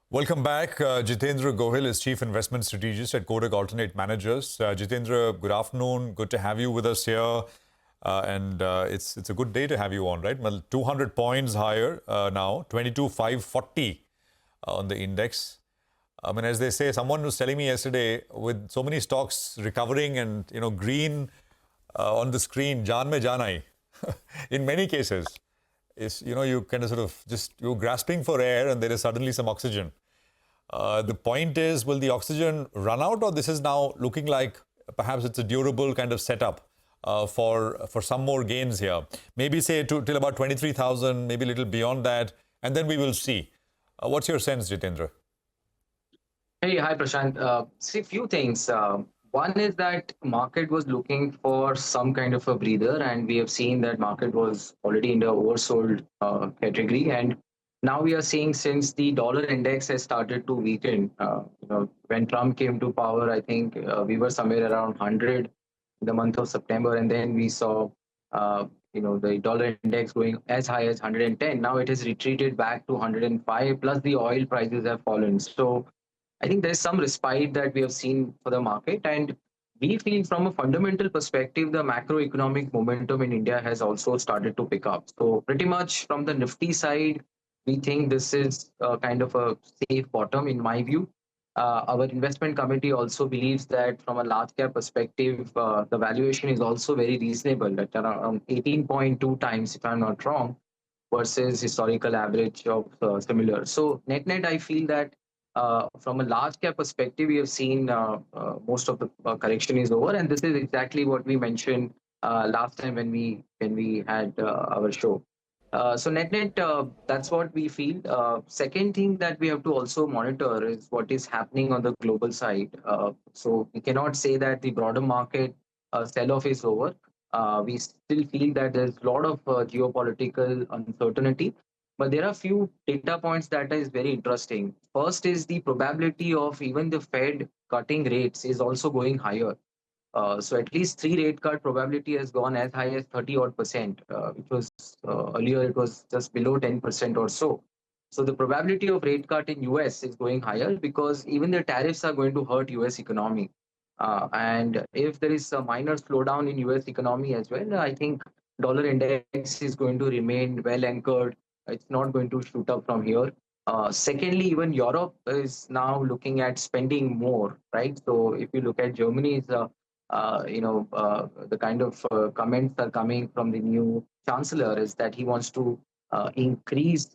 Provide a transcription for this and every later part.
Welcome back. Jitendra Gohil is Chief Investment Strategist at Kotak Alternate Managers. Jitendra, good afternoon. Good to have you with us here. It's a good day to have you on, right? Well, 200 points higher now, 22,540 on the index. I mean, as they say, someone was telling me yesterday, with so many stocks recovering and, green on the screen, jaan mein jaan aayi. In many cases, is, you kind of sort of you're grasping for air and there is suddenly some oxygen. The point is, will the oxygen run out, or this is now looking like perhaps it's a durable kind of setup for some more gains here? Maybe say till about 23,000, maybe a little beyond that, and then we will see. What's your sense, Jitendra? Hey, hi Prashant. See, few things. One is that market was looking for some kind of a breather, and we have seen that market was already in the oversold category. And now we are seeing, since the dollar index has started to weaken, when Trump came to power, I think we were somewhere around 100 in the month of September, and then we saw the dollar index going as high as 110. Now it has retreated back to 105. Plus the oil prices have fallen. So I think there's some respite that we have seen for the market, and we feel from a fundamental perspective, the macroeconomic momentum in India has also started to pick up. So pretty much from the Nifty side, we think this is kind of a safe bottom in my view. Our investment committee also believes that from a large cap perspective, the valuation is also very reasonable at around 18.2 times, if I'm not wrong, versus historical average of similar. So net, I feel that from a large cap perspective, we have seen most of the correction is over, and this is exactly what we mentioned last time when we had our show. So net, that's what we feel. Second thing that we have to also monitor is what is happening on the global side. So we cannot say that the broader market sell-off is over. We still feel that there's a lot of geopolitical uncertainty. But there are a few data points that is very interesting. First is the probability of even the Fed cutting rates is also going higher. So at least 3 rate cut probability has gone as high as 30 odd percent, which was earlier it was just below 10% or so. So the probability of rate cut in US is going higher because even the tariffs are going to hurt US economy. And if there is a minor slowdown in US economy as well, I think dollar index is going to remain well anchored. It's not going to shoot up from here. Secondly, even Europe is now looking at spending more, right? So if you look at Germany's the kind of comments are coming from the new chancellor is that he wants to increase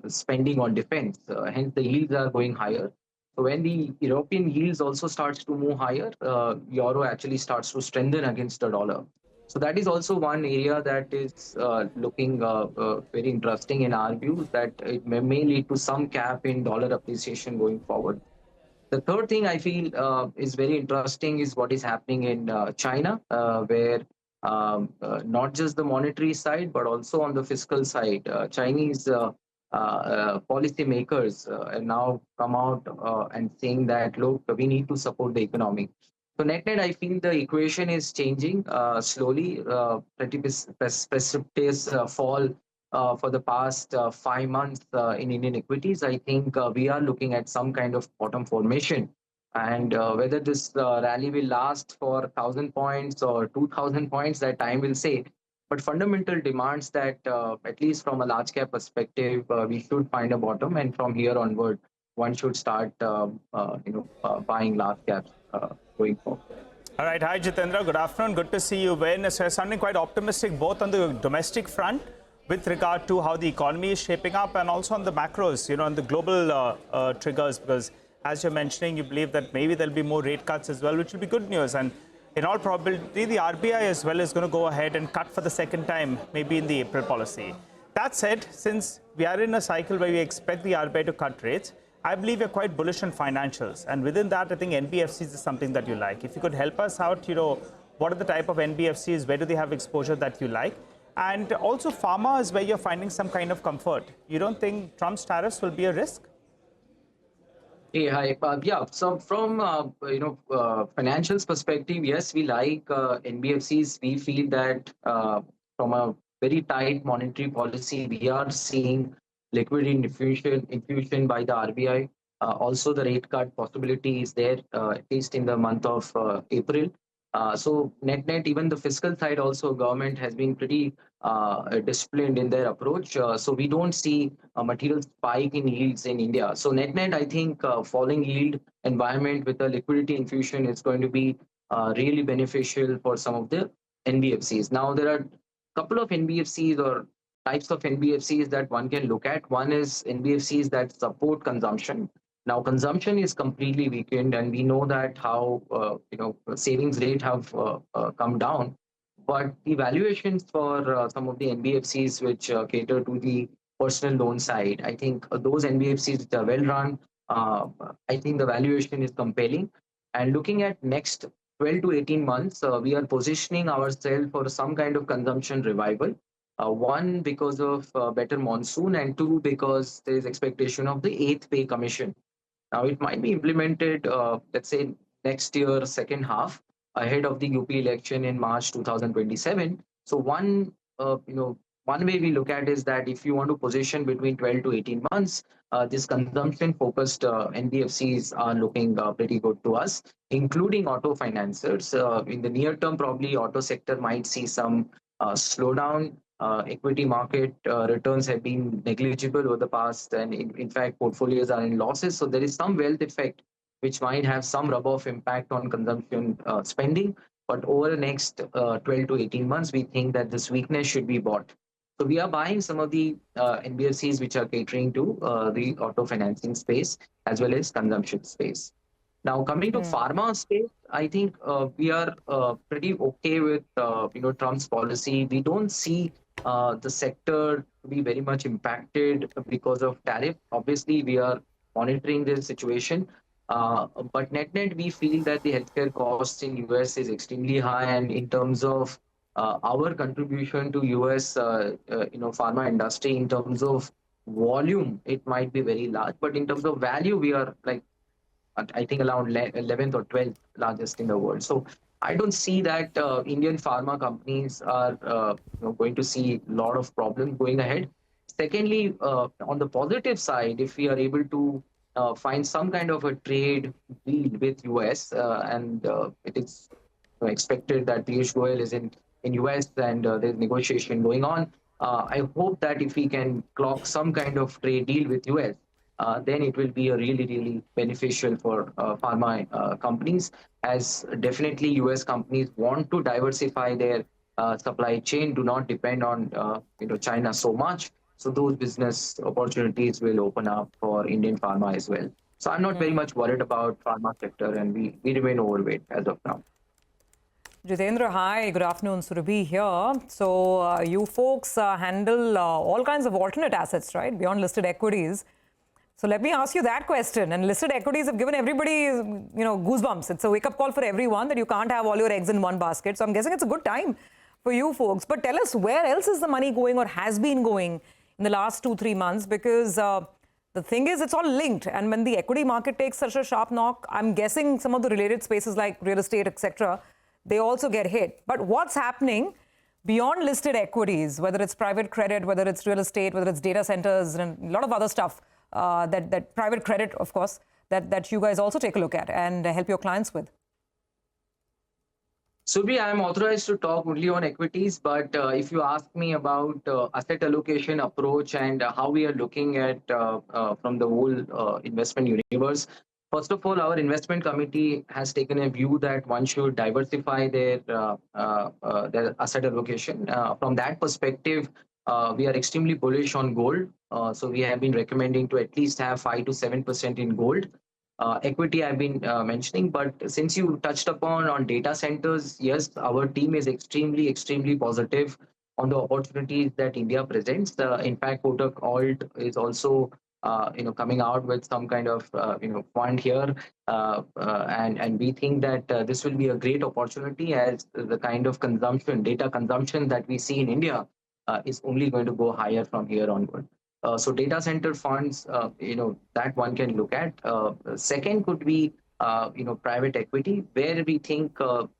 spending on defense. Hence, the yields are going higher. So when the European yields also starts to move higher, euro actually starts to strengthen against the dollar. So that is also one area that is looking very interesting in our view, that it may lead to some cap in dollar appreciation going forward. The third thing I feel is very interesting is what is happening in China, where not just the monetary side, but also on the fiscal side, Chinese policy makers have now come out and saying that, look, we need to support the economy. So net, I feel the equation is changing slowly, pretty precipitous fall for the past 5 months in Indian equities. I think we are looking at some kind of bottom formation. And whether this rally will last for 1,000 points or 2,000 points, that time will say. But fundamental demands that, at least from a large cap perspective, we should find a bottom. And from here onward, one should start, buying large caps going forward. All right. Hi, Jitendra. Good afternoon. Good to see you. When sounding quite optimistic both on the domestic front with regard to how the economy is shaping up and also on the macros, on the global triggers, because as you're mentioning, you believe that maybe there'll be more rate cuts as well, which will be good news. And in all probability, the RBI as well is going to go ahead and cut for the second time, maybe in the April policy. That said, since we are in a cycle where we expect the RBI to cut rates, I believe you're quite bullish on financials. And within that, I think NBFCs is something that you like. If you could help us out, what are the type of NBFCs? Where do they have exposure that you like? And also pharma is where you're finding some kind of comfort. You don't think Trump's tariffs will be a risk? Hey, hi. Yeah, so from financials perspective, yes, we like NBFCs. We feel that from a very tight monetary policy, we are seeing liquidity infusion by the RBI. Also, the rate cut possibility is there, at least in the month of April. So net, even the fiscal side also, government has been pretty disciplined in their approach. So we don't see a material spike in yields in India. So net, I think falling yield environment with the liquidity infusion is going to be really beneficial for some of the NBFCs. Now, there are a couple of NBFCs or types of NBFCs that one can look at. One is NBFCs that support consumption. Now, consumption is completely weakened, and we know that how savings rate have come down. But the valuations for some of the NBFCs which cater to the personal loan side, I think those NBFCs which are well run, I think the valuation is compelling. And looking at next 12 to 18 months, we are positioning ourselves for some kind of consumption revival. One, because of better monsoon, and two, because there is expectation of the eighth pay commission. Now, it might be implemented, let's say, next year, second half, ahead of the UP election in March 2027. So one way we look at is that if you want to position between 12 to 18 months, this consumption-focused NBFCs are looking pretty good to us, including auto financiers. In the near term, probably auto sector might see some slowdown. Equity market returns have been negligible over the past, and in fact, portfolios are in losses. So there is some wealth effect which might have some rub-off impact on consumption spending. But over the next 12 to 18 months, we think that this weakness should be bought. So we are buying some of the NBFCs which are catering to the auto financing space as well as consumption space. Now, coming to pharma space, I think we are pretty okay with Trump's policy. We don't see the sector to be very much impacted because of tariff. Obviously, we are monitoring this situation. But net, we feel that the healthcare costs in US is extremely high, and in terms of our contribution to US, pharma industry, in terms of volume, it might be very large, but in terms of value, we are like I think around 11th or 12th largest in the world. So I don't see that Indian pharma companies are going to see a lot of problems going ahead. Secondly, on the positive side, if we are able to find some kind of a trade deal with US, and it is expected that Piyush Goyal is in US, and there's negotiation going on. I hope that if we can clock some kind of trade deal with US, then it will be a really beneficial for pharma companies, as definitely US companies want to diversify their supply chain, do not depend on China so much. So those business opportunities will open up for Indian pharma as well. So I'm not very much worried about pharma sector, and we remain overweight as of now. Jitendra, hi, good afternoon. Surabhi here. So you folks handle all kinds of alternate assets, right, beyond listed equities. So let me ask you that question. And listed equities have given everybody, goosebumps. It's a wake-up call for everyone that you can't have all your eggs in one basket. So I'm guessing it's a good time for you folks. But tell us, where else is the money going or has been going in the last 2-3 months? Because the thing is, it's all linked. And when the equity market takes such a sharp knock, I'm guessing some of the related spaces like real estate, etc., they also get hit. But what's happening beyond listed equities, whether it's private credit, whether it's real estate, whether it's data centers, and a lot of other stuff, that private credit, of course, that you guys also take a look at and help your clients with? Subhi, I am authorized to talk only on equities, but if you ask me about asset allocation approach and how we are looking at from the whole investment universe, first of all, our investment committee has taken a view that one should diversify their asset allocation. From that perspective, we are extremely bullish on gold. So we have been recommending to at least have 5 to 7% in gold. Equity I've been mentioning, but since you touched upon on data centers, yes, our team is extremely positive on the opportunities that India presents. In fact, Kotak Alt is also coming out with some kind of fund here, and we think that this will be a great opportunity, as the kind of data consumption that we see in India is only going to go higher from here onward. So data center funds, that one can look at. Second could be, private equity, where we think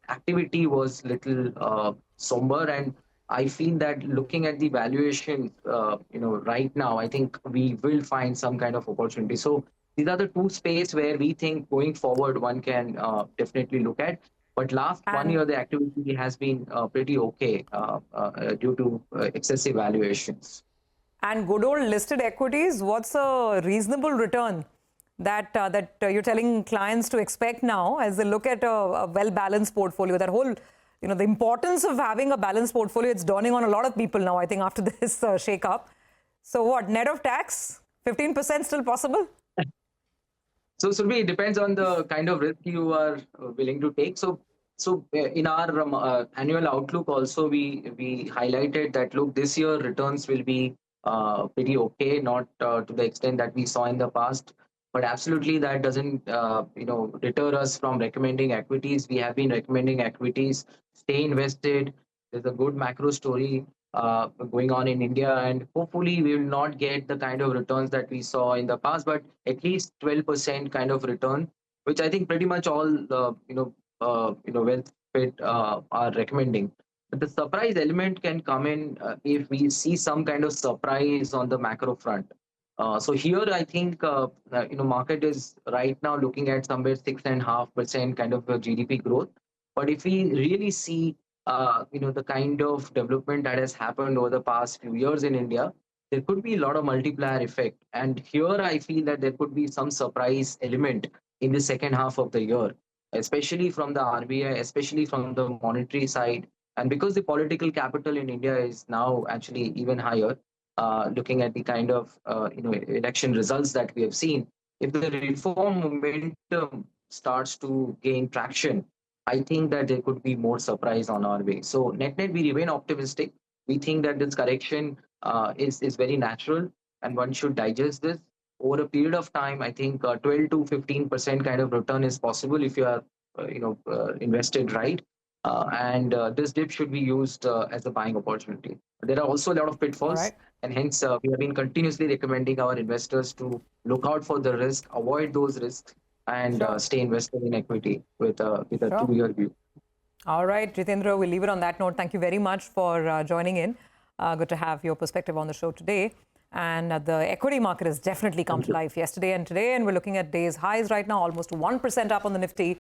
activity was little somber, and I feel that looking at the valuation, right now, I think we will find some kind of opportunity. So These are the two spaces where we think going forward one can definitely look at. But last 1 year, the activity has been pretty okay due to excessive valuations. And good old listed equities, what's a reasonable return that you're telling clients to expect now as they look at a well-balanced portfolio? That whole, the importance of having a balanced portfolio, it's dawning on a lot of people now, I think, after this shake-up. So what, net of tax, 15% still possible? So, Surabhi, it depends on the kind of risk you are willing to take. So in our annual outlook also, we highlighted that, look, this year returns will be pretty okay, not to the extent that we saw in the past. But absolutely, that doesn't deter us from recommending equities. We have been recommending equities. Stay invested. There's a good macro story going on in India, and hopefully we will not get the kind of returns that we saw in the past, but at least 12% kind of return, which I think pretty much all the wealth fit are recommending. But the surprise element can come in if we see some kind of surprise on the macro front. So here, I think market is right now looking at somewhere 6.5% kind of a GDP growth. But if we really see the kind of development that has happened over the past few years in India, there could be a lot of multiplier effect. And here I feel that there could be some surprise element in the second half of the year, especially from the RBI, especially from the monetary side. And because the political capital in India is now actually even higher, looking at the kind of election results that we have seen, if the reform momentum starts to gain traction, I think that there could be more surprise on our way. So net, we remain optimistic. We think that this correction is very natural, and one should digest this over a period of time. I think 12 to 15% kind of return is possible if you are invested right. And this dip should be used as a buying opportunity. There are also a lot of pitfalls, and hence we have been continuously recommending our investors to look out for the risk, avoid those risks, and stay invested in equity with a 2-year view. All right, Jitendra, we'll leave it on that note. Thank you very much for joining in. Good to have your perspective on the show today. And the equity market has definitely come to life yesterday and today, and we're looking at days highs right now, almost 1% up on the Nifty.